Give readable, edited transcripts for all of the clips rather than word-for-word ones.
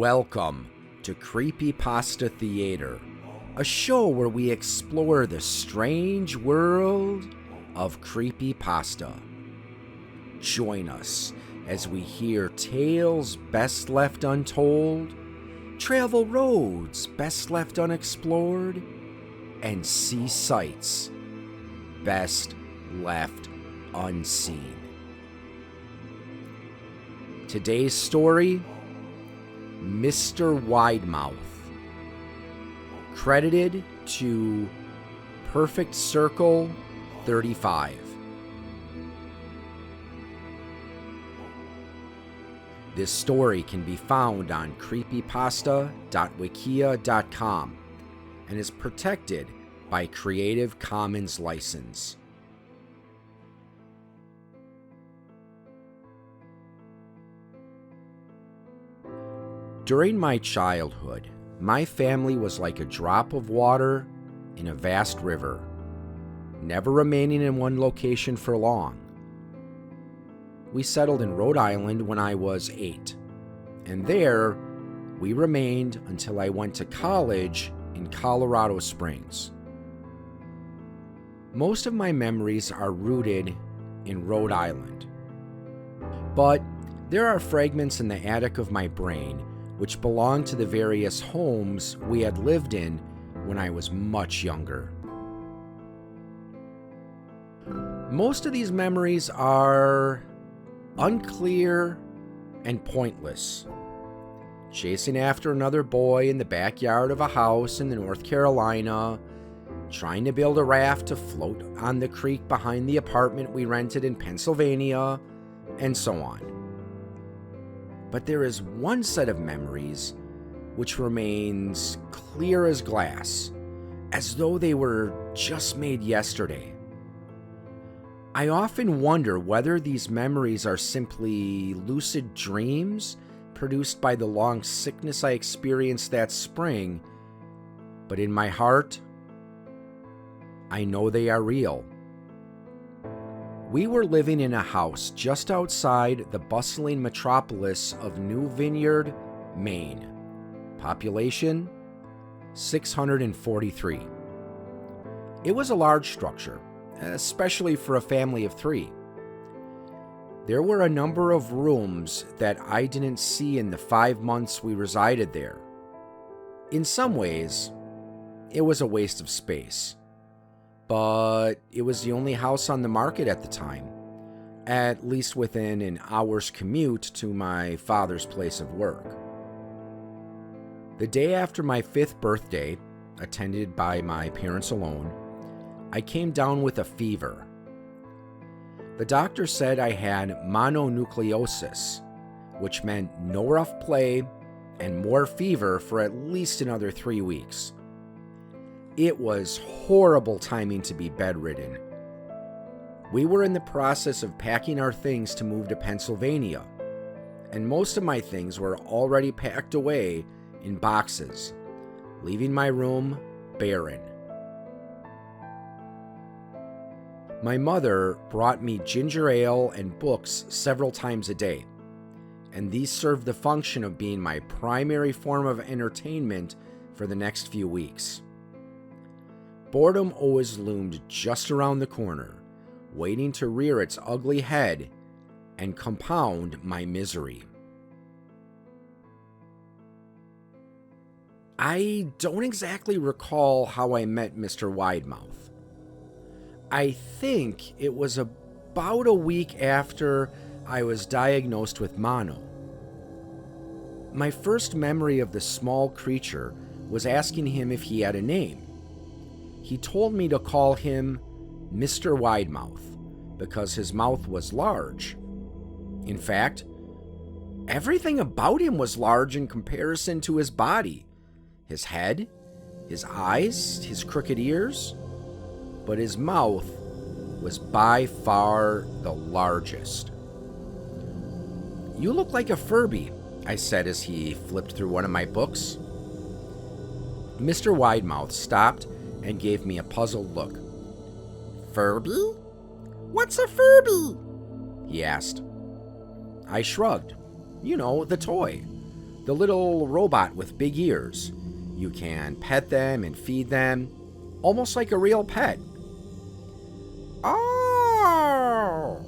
Welcome to Creepypasta Theater, a show where we explore the strange world of creepypasta. Join us as we hear tales best left untold, travel roads best left unexplored, and see sights best left unseen. Today's story, Mr. Widemouth, credited to Perfect Circle 35. This story can be found on creepypasta.wikia.com and is protected by Creative Commons license. During my childhood, my family was like a drop of water in a vast river, never remaining in one location for long. We settled in Rhode Island when I was 8, and there we remained until I went to college in Colorado Springs. Most of my memories are rooted in Rhode Island, but there are fragments in the attic of my brain which belonged to the various homes we had lived in when I was much younger. Most of these memories are unclear and pointless. Chasing after another boy in the backyard of a house in North Carolina, trying to build a raft to float on the creek behind the apartment we rented in Pennsylvania, and so on. But there is one set of memories which remains clear as glass, as though they were just made yesterday. I often wonder whether these memories are simply lucid dreams produced by the long sickness I experienced that spring, but in my heart, I know they are real. We were living in a house just outside the bustling metropolis of New Vineyard, Maine. Population, 643. It was a large structure, especially for a family of 3. There were a number of rooms that I didn't see in the 5 months we resided there. In some ways, it was a waste of space. But it was the only house on the market at the time, at least within an hour's commute to my father's place of work. The day after my 5th birthday, attended by my parents alone, I came down with a fever. The doctor said I had mononucleosis, which meant no rough play and more fever for at least another 3 weeks. It was horrible timing to be bedridden. We were in the process of packing our things to move to Pennsylvania, and most of my things were already packed away in boxes, leaving my room barren. My mother brought me ginger ale and books several times a day, and these served the function of being my primary form of entertainment for the next few weeks. Boredom always loomed just around the corner, waiting to rear its ugly head and compound my misery. I don't exactly recall how I met Mr. Widemouth. I think it was about a week after I was diagnosed with mono. My first memory of the small creature was asking him if he had a name. He told me to call him Mr. Widemouth because his mouth was large. In fact, everything about him was large in comparison to his body. His head, his eyes, his crooked ears. But his mouth was by far the largest. "You look like a Furby," I said as he flipped through one of my books. Mr. Widemouth stopped and gave me a puzzled look. "Furby? What's a Furby?" he asked. I shrugged. "You know, the toy the little robot with big ears. You can pet them and feed them, almost like a real pet. Oh!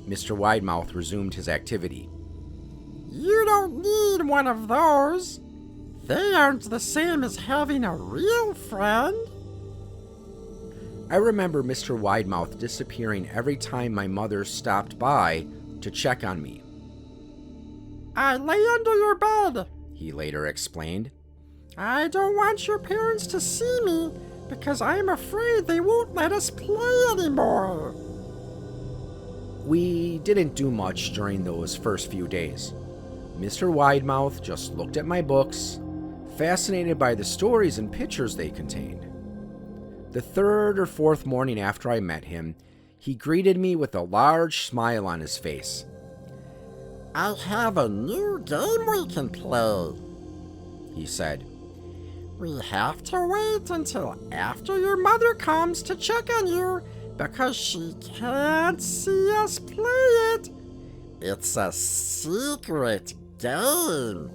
Mr. Widemouth resumed his activity. You don't need one of those. They aren't the same as having a real friend. I remember Mr. Widemouth disappearing every time my mother stopped by to check on me. I lay under your bed, He later explained. I don't want your parents to see me because I'm afraid they won't let us play anymore. We didn't do much during those first few days. Mr. Widemouth just looked at my books, fascinated by the stories and pictures they contained. The third or fourth morning after I met him, he greeted me with a large smile on his face. I have a new game we can play, he said. We have to wait until after your mother comes to check on you because she can't see us play it. It's a secret game.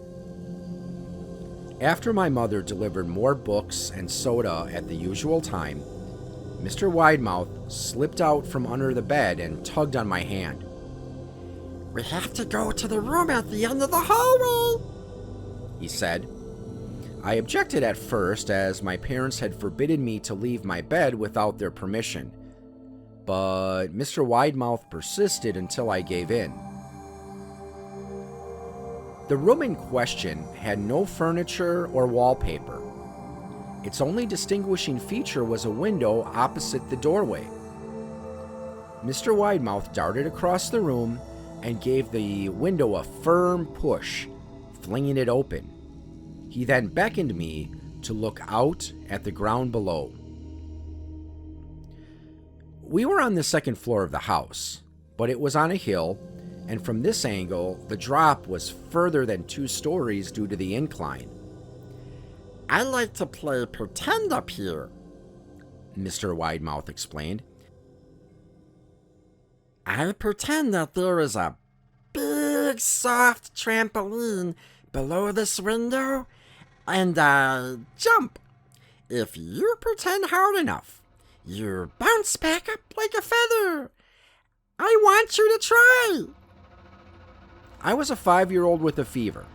After my mother delivered more books and soda at the usual time, Mr. Widemouth slipped out from under the bed and tugged on my hand. We have to go to the room at the end of the hallway, he said. I objected at first, as my parents had forbidden me to leave my bed without their permission, but Mr. Widemouth persisted until I gave in. The room in question had no furniture or wallpaper. Its only distinguishing feature was a window opposite the doorway. Mr. Widemouth darted across the room and gave the window a firm push, flinging it open. He then beckoned me to look out at the ground below. We were on the second floor of the house, but it was on a hill, and from this angle, the drop was further than 2 stories due to the incline. I like to play pretend up here, Mr. Widemouth explained. I pretend that there is a big, soft trampoline below this window, and I jump. If you pretend hard enough, you bounce back up like a feather. I want you to try. I was a 5-year-old with a fever,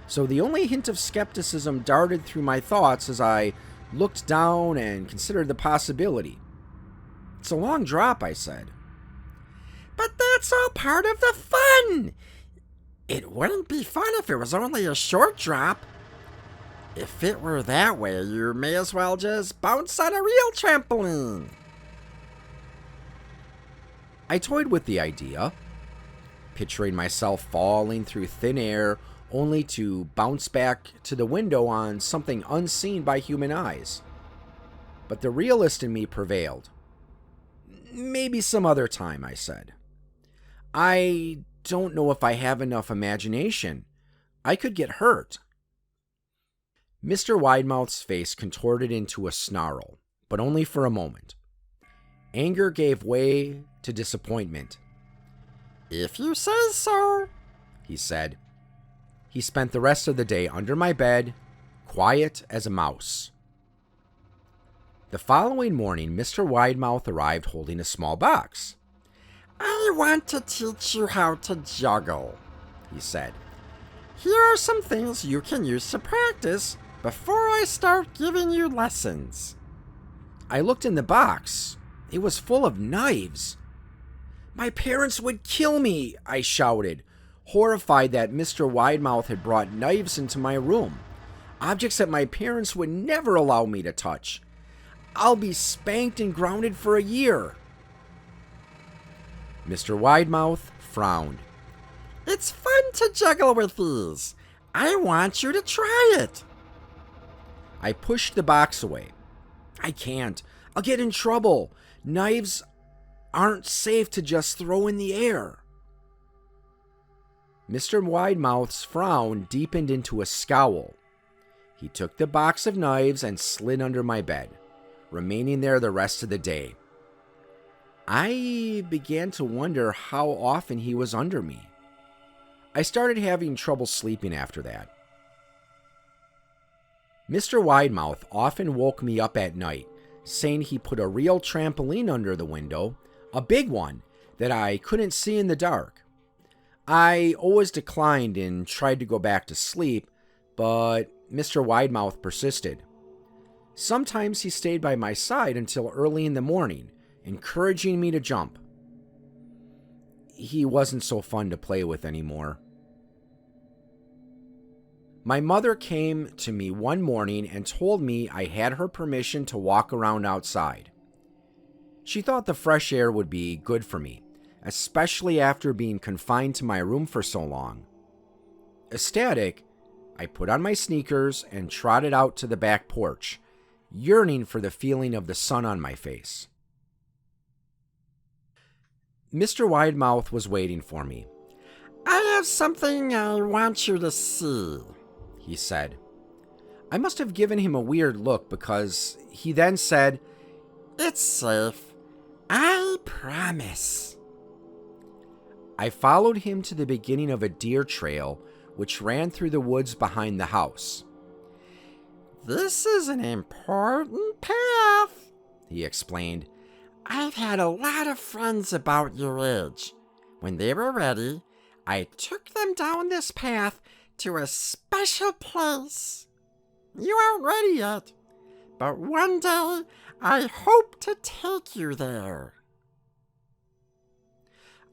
so the only hint of skepticism darted through my thoughts as I looked down and considered the possibility. It's a long drop, I said. But that's all part of the fun. It wouldn't be fun if it was only a short drop. If it were that way, you may as well just bounce on a real trampoline. I toyed with the idea, picturing myself falling through thin air only to bounce back to the window on something unseen by human eyes. But the realist in me prevailed. Maybe some other time, I said. I don't know if I have enough imagination. I could get hurt. Mr. Widemouth's face contorted into a snarl, but only for a moment. Anger gave way to disappointment. If you say so, he said. He spent the rest of the day under my bed, quiet as a mouse. The following morning, Mr. Widemouth arrived holding a small box. I want to teach you how to juggle, he said. Here are some things you can use to practice before I start giving you lessons. I looked in the box. It was full of knives. My parents would kill me, I shouted, horrified that Mr. Widemouth had brought knives into my room, objects that my parents would never allow me to touch. I'll be spanked and grounded for a year. Mr. Widemouth frowned. It's fun to juggle with these. I want you to try it. I pushed the box away. I can't. I'll get in trouble. Knives aren't safe to just throw in the air. Mr. Widemouth's frown deepened into a scowl. He took the box of knives and slid under my bed, remaining there the rest of the day. I began to wonder how often he was under me. I started having trouble sleeping after that. Mr. Widemouth often woke me up at night, saying he put a real trampoline under the window, a big one that I couldn't see in the dark. I always declined and tried to go back to sleep, but Mr. Widemouth persisted. Sometimes he stayed by my side until early in the morning, encouraging me to jump. He wasn't so fun to play with anymore. My mother came to me one morning and told me I had her permission to walk around outside. She thought the fresh air would be good for me, especially after being confined to my room for so long. Ecstatic, I put on my sneakers and trotted out to the back porch, yearning for the feeling of the sun on my face. Mr. Widemouth was waiting for me. "I have something I want you to see," he said. I must have given him a weird look because he then said, "It's safe. I promise." I followed him to the beginning of a deer trail which ran through the woods behind the house. "This is an important path," he explained. "I've had a lot of friends about your age. When they were ready, I took them down this path to a special place. You aren't ready yet, but one day I hope to take you there."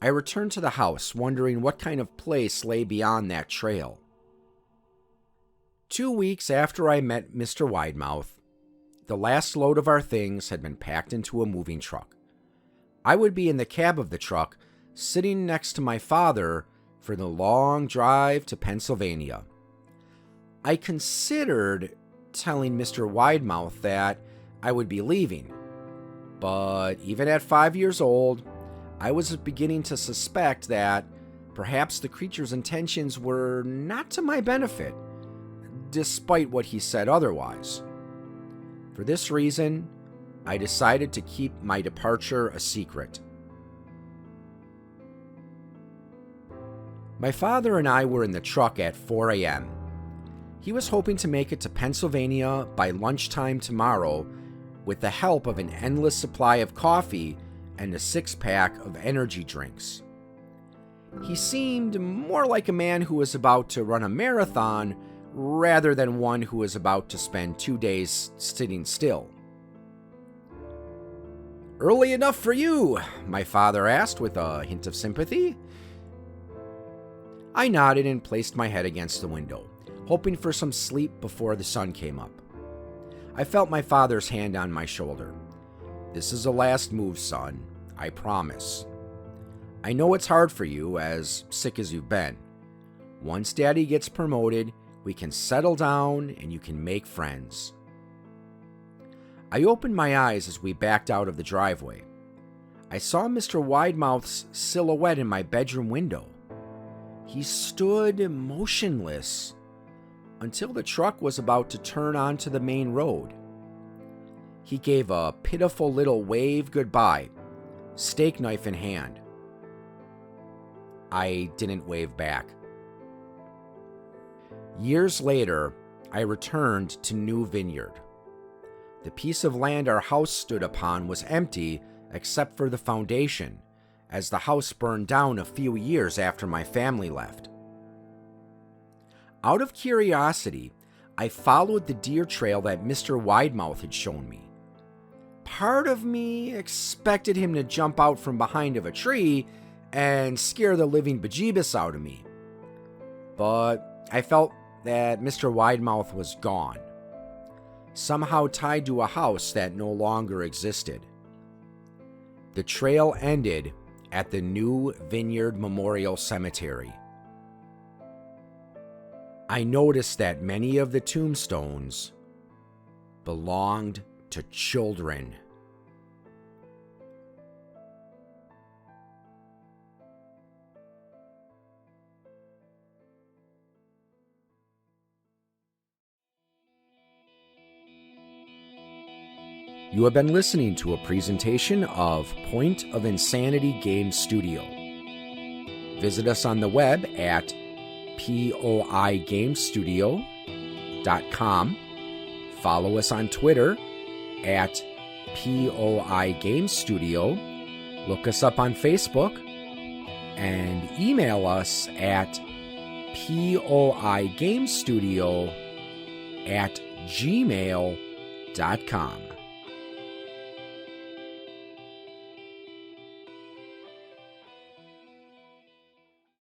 I returned to the house, wondering what kind of place lay beyond that trail. 2 weeks after I met Mr. Widemouth, the last load of our things had been packed into a moving truck. I would be in the cab of the truck, sitting next to my father for the long drive to Pennsylvania. I considered telling Mr. Widemouth that I would be leaving, but even at 5 years old, I was beginning to suspect that perhaps the creature's intentions were not to my benefit, despite what he said otherwise. For this reason, I decided to keep my departure a secret. My father and I were in the truck at 4 a.m. He was hoping to make it to Pennsylvania by lunchtime tomorrow with the help of an endless supply of coffee and a 6-pack of energy drinks. He seemed more like a man who was about to run a marathon rather than one who was about to spend 2 days sitting still. "Early enough for you?" my father asked with a hint of sympathy. I nodded and placed my head against the window, hoping for some sleep before the sun came up. I felt my father's hand on my shoulder. "This is the last move, son. I promise. I know it's hard for you, as sick as you've been. Once Daddy gets promoted, we can settle down and you can make friends." I opened my eyes as we backed out of the driveway. I saw Mr. Widemouth's silhouette in my bedroom window. He stood motionless until the truck was about to turn onto the main road. He gave a pitiful little wave goodbye, steak knife in hand. I didn't wave back. Years later, I returned to New Vineyard. The piece of land our house stood upon was empty except for the foundation, as the house burned down a few years after my family left. Out of curiosity, I followed the deer trail that Mr. Widemouth had shown me. Part of me expected him to jump out from behind of a tree and scare the living bejeebus out of me. But I felt that Mr. Widemouth was gone, somehow tied to a house that no longer existed. The trail ended at the New Vineyard Memorial Cemetery. I noticed that many of the tombstones belonged to children. You have been listening to a presentation of Point of Insanity Game Studio. Visit us on the web at poigamestudio.com. Follow us on Twitter at poigamestudio. Look us up on Facebook and email us at poigamestudio@gmail.com.